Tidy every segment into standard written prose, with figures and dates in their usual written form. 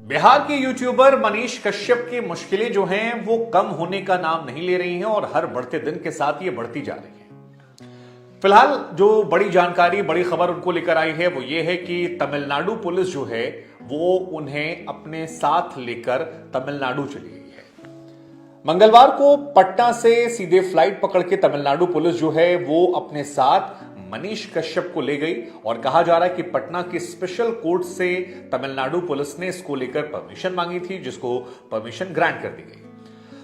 बिहार के यूट्यूबर मनीष कश्यप की मुश्किलें जो हैं वो कम होने का नाम नहीं ले रही हैं और हर बढ़ते दिन के साथ ये बढ़ती जा रही हैं। फिलहाल जो बड़ी जानकारी, बड़ी खबर उनको लेकर आई है वो ये है कि तमिलनाडु पुलिस जो है वो उन्हें अपने साथ लेकर तमिलनाडु चली गई है। मंगलवार को पटना से सीधे फ्लाइट पकड़ के तमिलनाडु पुलिस जो है वो अपने साथ मनीष कश्यप को ले गई और कहा जा रहा है कि पटना के स्पेशल कोर्ट से तमिलनाडु पुलिस ने इसको लेकर परमिशन मांगी थी, जिसको परमिशन ग्रांट कर दी गई।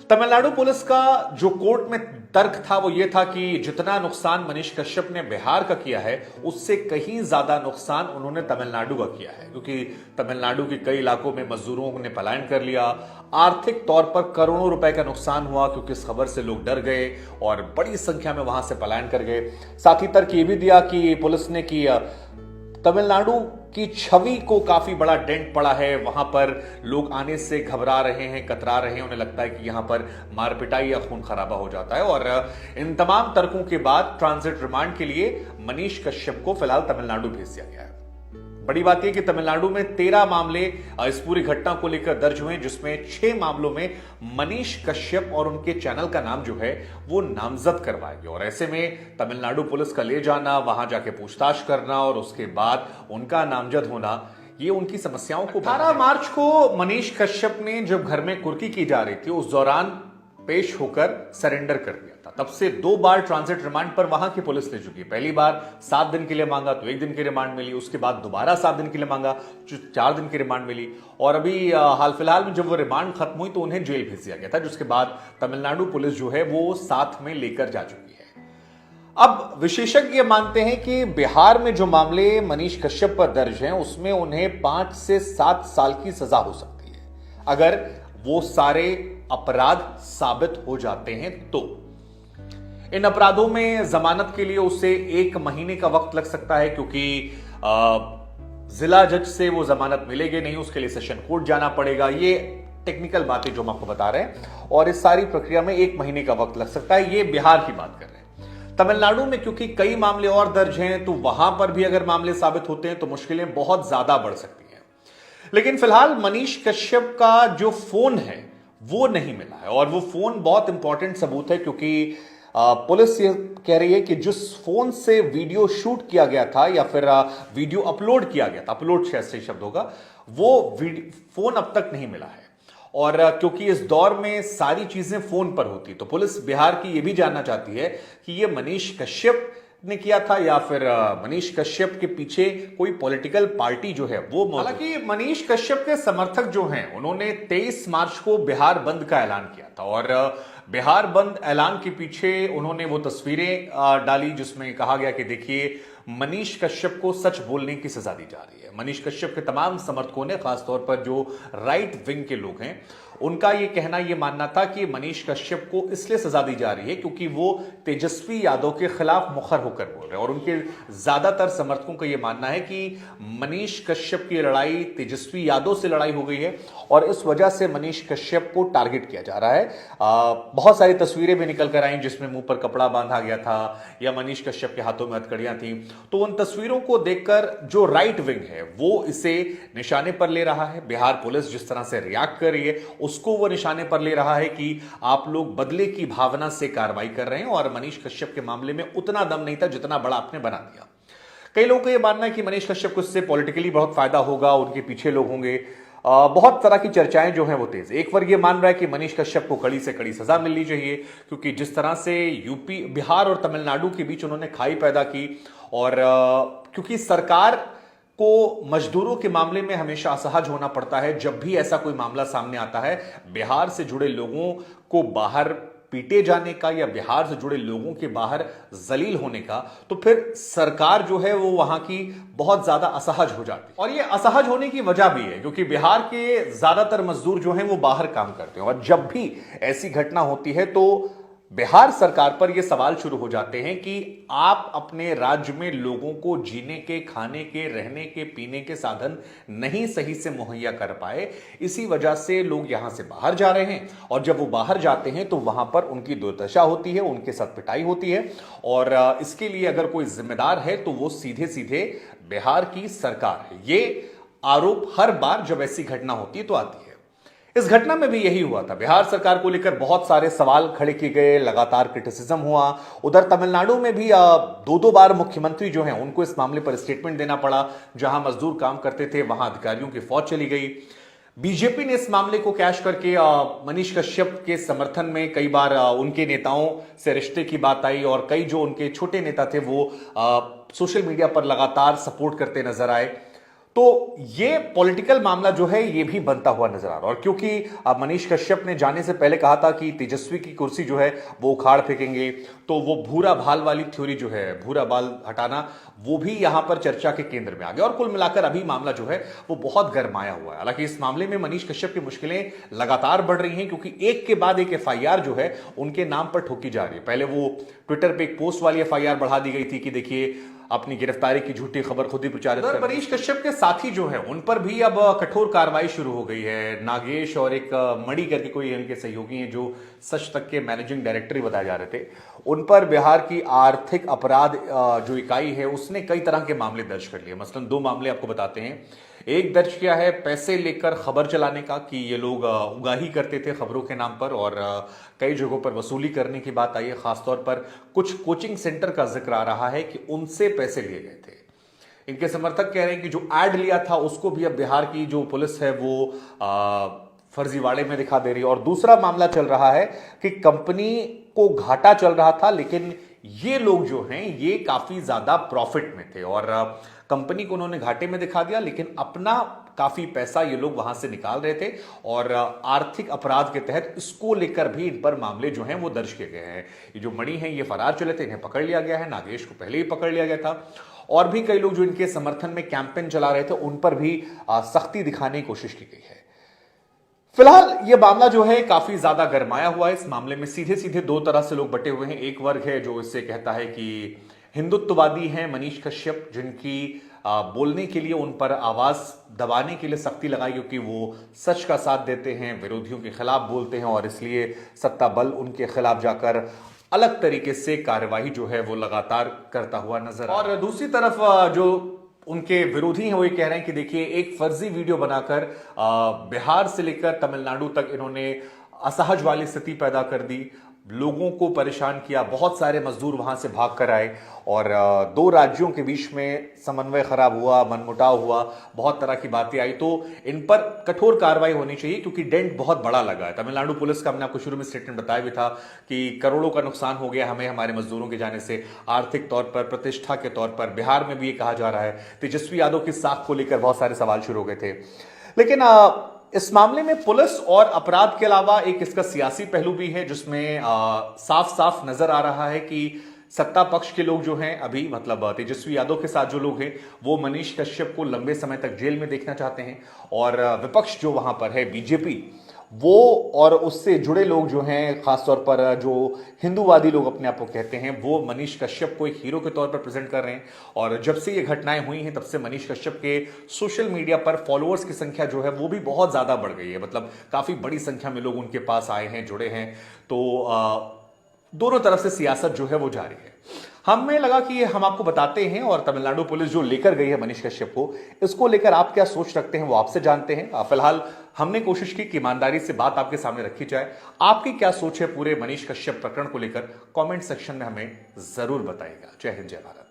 तमिलनाडु पुलिस का जो कोर्ट में तर्क था वो ये था कि जितना नुकसान मनीष कश्यप ने बिहार का किया है उससे कहीं ज्यादा नुकसान उन्होंने तमिलनाडु का किया है, क्योंकि तमिलनाडु के कई इलाकों में मजदूरों ने पलायन कर लिया। आर्थिक तौर पर करोड़ों रुपए का नुकसान हुआ क्योंकि इस खबर से लोग डर गए और बड़ी संख्या में वहां से पलायन कर गए। साथ ही तर्क ये भी दिया कि पुलिस ने कि तमिलनाडु की छवि को काफी बड़ा डेंट पड़ा है, वहां पर लोग आने से घबरा रहे हैं, कतरा रहे हैं, उन्हें लगता है कि यहां पर मार पिटाई या खून खराबा हो जाता है। और इन तमाम तर्कों के बाद ट्रांजिट रिमांड के लिए मनीष कश्यप को फिलहाल तमिलनाडु भेज दिया गया है। बड़ी बात यह कि तमिलनाडु में 13 मामले इस पूरी घटना को लेकर दर्ज हुए, जिसमें 6 मामलों में मनीष कश्यप और उनके चैनल का नाम जो है वो नामजद करवाया गया। और ऐसे में तमिलनाडु पुलिस का ले जाना, वहां जाके पूछताछ करना और उसके बाद उनका नामजद होना, ये उनकी समस्याओं को 18 मार्च को मनीष कश्यप ने जब घर में कुर्की की जा रही थी उस दौरान पेश होकर सरेंडर कर दिया था। तब से 2 बार ट्रांजिट रिमांड पर वहां की पुलिस ले चुकी है। पहली बार 7 दिन के लिए मांगा तो 1 दिन की रिमांड मिली, उसके बाद दोबारा 7 दिन के लिए मांगा, 4 दिन की रिमांड मिली और अभी हाल फिलहाल में जब वो रिमांड खत्म हुई तो उन्हें जेल भेज दिया गया था, जिसके बाद तमिलनाडु पुलिस जो है वो साथ में लेकर जा चुकी है। अब विशेषज्ञ मानते हैं कि बिहार में जो मामले मनीष कश्यप पर दर्ज हैं उसमें उन्हें 5 से 7 साल की सजा हो सकती है अगर वो सारे अपराध साबित हो जाते हैं तो। इन अपराधों में जमानत के लिए उसे 1 महीने का वक्त लग सकता है, क्योंकि जिला जज से वो जमानत मिलेगी नहीं, उसके लिए सेशन कोर्ट जाना पड़ेगा। ये टेक्निकल बातें जो हम आपको बता रहे हैं और इस सारी प्रक्रिया में 1 महीने का वक्त लग सकता है। ये बिहार की बात कर रहे हैं। तमिलनाडु में क्योंकि कई मामले और दर्ज हैं तो वहां पर भी अगर मामले साबित होते हैं तो मुश्किलें बहुत ज्यादा बढ़ सकती हैं। लेकिन फिलहाल मनीष कश्यप का जो फोन है वो नहीं मिला है और वो फोन बहुत इंपॉर्टेंट सबूत है, क्योंकि पुलिस ये कह रही है कि जिस फोन से वीडियो शूट किया गया था या फिर वीडियो अपलोड किया गया था, अपलोड शायद सही शब्द होगा, वो फोन अब तक नहीं मिला है। और क्योंकि इस दौर में सारी चीजें फोन पर होती तो पुलिस बिहार की ये भी जानना चाहती है कि ये मनीष कश्यप ने किया था या फिर मनीष कश्यप के पीछे कोई पॉलिटिकल पार्टी जो है वो। हालांकि मनीष कश्यप के समर्थक जो हैं उन्होंने 23 मार्च को बिहार बंद का ऐलान किया था और बिहार बंद ऐलान के पीछे उन्होंने वो तस्वीरें डाली जिसमें कहा गया कि देखिए मनीष कश्यप को सच बोलने की सजा दी जा रही है। मनीष कश्यप के तमाम समर्थकों ने, खासतौर पर जो राइट विंग के लोग हैं, उनका ये कहना, ये मानना था कि मनीष कश्यप को इसलिए सजा दी जा रही है क्योंकि वो तेजस्वी यादव के खिलाफ मुखर होकर बोल रहे हैं। और उनके ज्यादातर समर्थकों का ये मानना है कि मनीष कश्यप की लड़ाई तेजस्वी यादव से लड़ाई हो गई है और इस वजह से मनीष कश्यप को टारगेट किया जा रहा है। बहुत सारी तस्वीरें भी निकल कर आई जिसमें मुंह पर कपड़ा बांधा गया था या मनीष कश्यप के हाथों में हथकड़ियां थी। तो उन तस्वीरों को देखकर जो राइट विंग है वो इसे निशाने पर ले रहा है। बिहार पुलिस जिस तरह से रिएक्ट कर रही है उसको वो निशाने पर ले रहा है कि आप लोग बदले की भावना से कार्रवाई कर रहे हैं और मनीष कश्यप के मामले में उतना दम नहीं था जितना बड़ा आपने बना दिया। कई लोगों का यह मानना है कि मनीष कश्यप को इससे पॉलिटिकली बहुत फायदा होगा, उनके पीछे लोग होंगे। बहुत तरह की चर्चाएं जो हैं वो तेज। एक वर्ग ये मान रहा है कि मनीष कश्यप को कड़ी से कड़ी सजा मिलनी चाहिए, क्योंकि जिस तरह से यूपी, बिहार और तमिलनाडु के बीच उन्होंने खाई पैदा की और क्योंकि सरकार को मजदूरों के मामले में हमेशा असहज होना पड़ता है। जब भी ऐसा कोई मामला सामने आता है बिहार से जुड़े लोगों को बाहर पीटे जाने का या बिहार से जुड़े लोगों के बाहर जलील होने का, तो फिर सरकार जो है वो वहां की बहुत ज्यादा असहज हो जाती है। और ये असहज होने की वजह भी है क्योंकि बिहार के ज्यादातर मजदूर जो हैं वो बाहर काम करते हैं और जब भी ऐसी घटना होती है तो बिहार सरकार पर यह सवाल शुरू हो जाते हैं कि आप अपने राज्य में लोगों को जीने के, खाने के, रहने के, पीने के साधन नहीं सही से मुहैया कर पाए, इसी वजह से लोग यहां से बाहर जा रहे हैं और जब वो बाहर जाते हैं तो वहां पर उनकी दुर्दशा होती है, उनके साथ पिटाई होती है और इसके लिए अगर कोई जिम्मेदार है तो वो सीधे सीधे बिहार की सरकार है। ये आरोप हर बार जब ऐसी घटना होती है तो आती है। इस घटना में भी यही हुआ था। बिहार सरकार को लेकर बहुत सारे सवाल खड़े किए गए, लगातार क्रिटिसिज्म हुआ। उधर तमिलनाडु में भी दो दो बार मुख्यमंत्री जो हैं उनको इस मामले पर स्टेटमेंट देना पड़ा। जहां मजदूर काम करते थे वहां अधिकारियों की फौज चली गई। बीजेपी ने इस मामले को कैश करके मनीष कश्यप के समर्थन में कई बार उनके नेताओं से रिश्ते की बात आई और कई जो उनके छोटे नेता थे वो सोशल मीडिया पर लगातार सपोर्ट करते नजर आए। तो ये पॉलिटिकल मामला जो है ये भी बनता हुआ नजर आ रहा है। और क्योंकि मनीष कश्यप ने जाने से पहले कहा था कि तेजस्वी की कुर्सी जो है वो उखाड़ फेंकेंगे, तो वो भूरा भाल वाली थ्योरी जो है, भूरा बाल हटाना, वो भी यहां पर चर्चा के केंद्र में आ गया। और कुल मिलाकर अभी मामला जो है वो बहुत गरमाया हुआ है। हालांकि इस मामले में मनीष कश्यप की मुश्किलें लगातार बढ़ रही हैं क्योंकि एक के बाद एक एफआईआर जो है उनके नाम पर ठोकी जा रही है। पहले वो ट्विटर पे एक पोस्ट वाली एफआईआर बढ़ा दी गई थी कि देखिए अपनी गिरफ्तारी की झूठी खबर खुद ही प्रचारित कर। मनीष कश्यप के साथी जो है उन पर भी अब कठोर कार्रवाई शुरू हो गई है। नागेश और एक मणि करके कोई इनके सहयोगी हैं जो सच तक के मैनेजिंग डायरेक्टर ही बताए जा रहे थे, उन पर बिहार की आर्थिक अपराध जो इकाई है उसने कई तरह के मामले दर्ज कर लिए। मसलन दो मामले आपको बताते हैं। एक दर्ज किया है पैसे लेकर खबर चलाने का, कि ये लोग उगाही करते थे खबरों के नाम पर और कई जगहों पर वसूली करने की बात आई है। खासतौर पर कुछ कोचिंग सेंटर का जिक्र आ रहा है कि उनसे पैसे लिए गए थे। इनके समर्थक कह रहे हैं कि जो एड लिया था उसको भी अब बिहार की जो पुलिस है वो फर्जीवाड़े में दिखा दे रही है। और दूसरा मामला चल रहा है कि कंपनी को घाटा चल रहा था लेकिन ये लोग जो हैं ये काफी ज्यादा प्रॉफिट में थे और कंपनी को उन्होंने घाटे में दिखा दिया, लेकिन अपना काफी पैसा ये लोग वहां से निकाल रहे थे और आर्थिक अपराध के तहत इसको लेकर भी इन पर मामले जो हैं वो दर्ज किए गए हैं। ये जो मणि हैं ये फरार चले थे, इन्हें पकड़ लिया गया है। नागेश को पहले ही पकड़ लिया गया था और भी कई लोग जो इनके समर्थन में कैंपेन चला रहे थे उन पर भी सख्ती दिखाने की कोशिश की गई है। फिलहाल यह मामला जो है काफी ज्यादा गरमाया हुआ है। इस मामले में सीधे सीधे दो तरह से लोग बटे हुए हैं। एक वर्ग है जो इससे कहता है कि हिंदुत्ववादी हैं मनीष कश्यप, जिनकी बोलने के लिए उन पर आवाज दबाने के लिए सख्ती लगाई क्योंकि वो सच का साथ देते हैं, विरोधियों के खिलाफ बोलते हैं और इसलिए सत्ता बल उनके खिलाफ जाकर अलग तरीके से कार्यवाही जो है वो लगातार करता हुआ नजर आ रहा है। और दूसरी तरफ जो उनके विरोधी हैं वो ये कह रहे हैं कि देखिए एक फर्जी वीडियो बनाकर बिहार से लेकर तमिलनाडु तक इन्होंने असहज वाली स्थिति पैदा कर दी, लोगों को परेशान किया, बहुत सारे मजदूर वहां से भाग कर आए और दो राज्यों के बीच में समन्वय खराब हुआ, मनमुटाव हुआ, बहुत तरह की बातें आई। तो इन पर कठोर कार्रवाई होनी चाहिए क्योंकि डेंट बहुत बड़ा लगा है। तमिलनाडु पुलिस का हमने आपको शुरू में स्टेटमेंट बताया भी था कि करोड़ों का नुकसान हो गया हमें हमारे मजदूरों के जाने से, आर्थिक तौर पर, प्रतिष्ठा के तौर पर। बिहार में भी ये कहा जा रहा है। तेजस्वी यादव की साख को लेकर बहुत सारे सवाल शुरू हो गए थे। लेकिन इस मामले में पुलिस और अपराध के अलावा एक इसका सियासी पहलू भी है जिसमें साफ साफ नजर आ रहा है कि सत्ता पक्ष के लोग जो हैं अभी, मतलब तेजस्वी यादव के साथ जो लोग हैं वो मनीष कश्यप को लंबे समय तक जेल में देखना चाहते हैं और विपक्ष जो वहां पर है बीजेपी, वो और उससे जुड़े लोग जो हैं, खासतौर पर जो हिंदूवादी लोग अपने आप को कहते हैं, वो मनीष कश्यप को एक हीरो के तौर पर प्रेजेंट कर रहे हैं। और जब से ये घटनाएं हुई हैं तब से मनीष कश्यप के सोशल मीडिया पर फॉलोअर्स की संख्या जो है वो भी बहुत ज्यादा बढ़ गई है। मतलब काफी बड़ी संख्या में लोग उनके पास आए हैं, जुड़े हैं। तो दोनों तरफ से सियासत जो है वो जारी है। हमें लगा कि ये हम आपको बताते हैं और तमिलनाडु पुलिस जो लेकर गई है मनीष कश्यप को, इसको लेकर आप क्या सोच रखते हैं वो आपसे जानते हैं। फिलहाल हमने कोशिश की कि ईमानदारी से बात आपके सामने रखी जाए। आपकी क्या सोच है पूरे मनीष कश्यप प्रकरण को लेकर, कमेंट सेक्शन में हमें जरूर बताइएगा। जय हिंद, जय भारत।